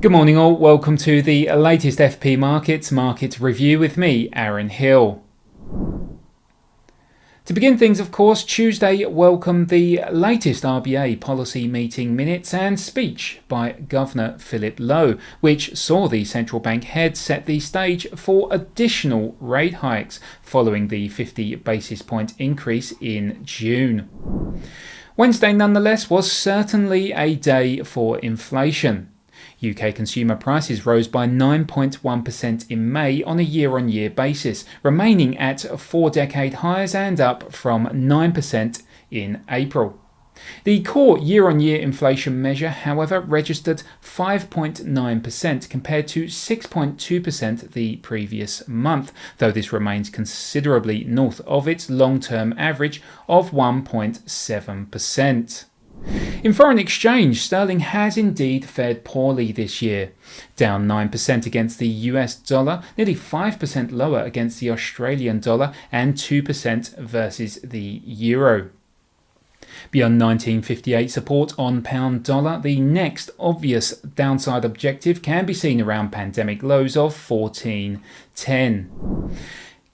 Good morning all, welcome to the latest FP Markets Market Review with me, Aaron Hill. To begin things, of course, Tuesday welcomed the latest RBA Policy Meeting Minutes and speech by Governor Philip Lowe, which saw the central bank head set the stage for additional rate hikes following the 50 basis point increase in June. Wednesday, nonetheless, was certainly a day for inflation. UK consumer prices rose by 9.1% in May on a year-on-year basis, remaining at 4-decade highs and up from 9% in April. The core year-on-year inflation measure, however, registered 5.9% compared to 6.2% the previous month, though this remains considerably north of its long-term average of 1.7%. In foreign exchange, sterling has indeed fared poorly this year, down 9% against the US dollar, nearly 5% lower against the Australian dollar, and 2% versus the euro. Beyond 1958 support on pound dollar, the next obvious downside objective can be seen around pandemic lows of 14.10.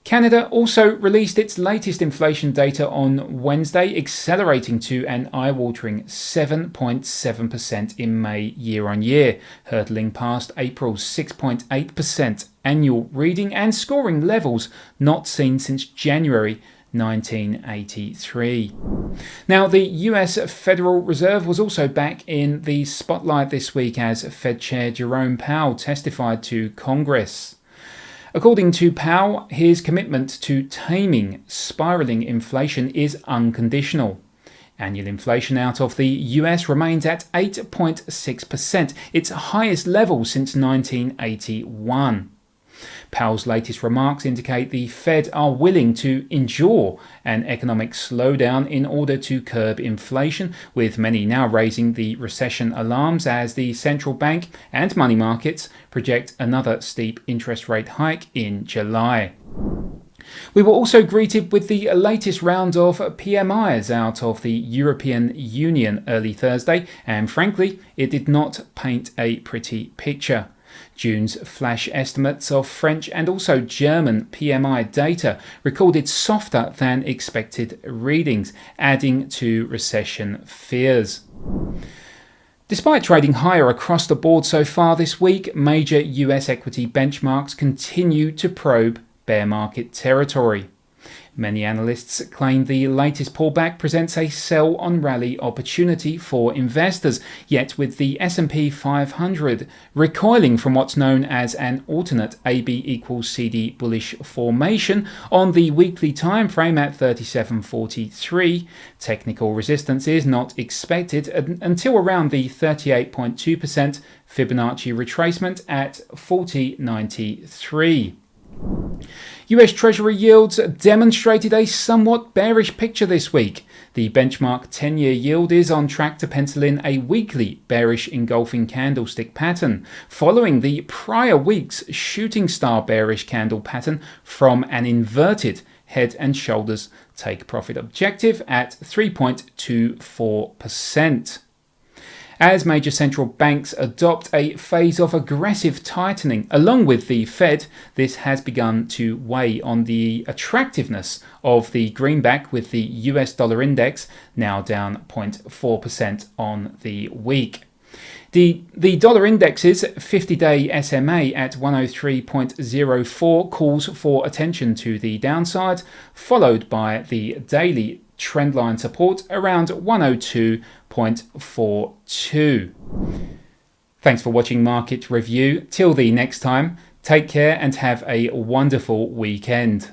Canada also released its latest inflation data on Wednesday, accelerating to an eye-watering 7.7% in May year-on-year, hurtling past April's 6.8% annual reading and scoring levels not seen since January 1983. Now, the US Federal Reserve was also back in the spotlight this week as Fed Chair Jerome Powell testified to Congress. According to Powell, his commitment to taming spiraling inflation is unconditional. Annual inflation out of the US remains at 8.6%, its highest level since 1981. Powell's latest remarks indicate the Fed are willing to endure an economic slowdown in order to curb inflation, with many now raising the recession alarms as the central bank and money markets project another steep interest rate hike in July. We were also greeted with the latest round of PMIs out of the European Union early Thursday, and frankly, it did not paint a pretty picture. June's flash estimates of French and also German PMI data recorded softer than expected readings, adding to recession fears. Despite trading higher across the board so far this week, major US equity benchmarks continue to probe bear market territory. Many analysts claim the latest pullback presents a sell-on-rally opportunity for investors, yet with the S&P 500 recoiling from what's known as an alternate AB equals CD bullish formation on the weekly time frame at 37.43, technical resistance is not expected until around the 38.2% Fibonacci retracement at 40.93. US Treasury yields demonstrated a somewhat bearish picture this week. The benchmark 10-year yield is on track to pencil in a weekly bearish engulfing candlestick pattern, following the prior week's shooting star bearish candle pattern from an inverted head and shoulders take profit objective at 3.24%. As major central banks adopt a phase of aggressive tightening along with the Fed, this has begun to weigh on the attractiveness of the greenback, with the US dollar index now down 0.4% on the week. The dollar index's 50-day SMA at 103.04 calls for attention to the downside, followed by the daily trendline support around 102.42. Thanks for watching Market Review. Till the next time, take care and have a wonderful weekend.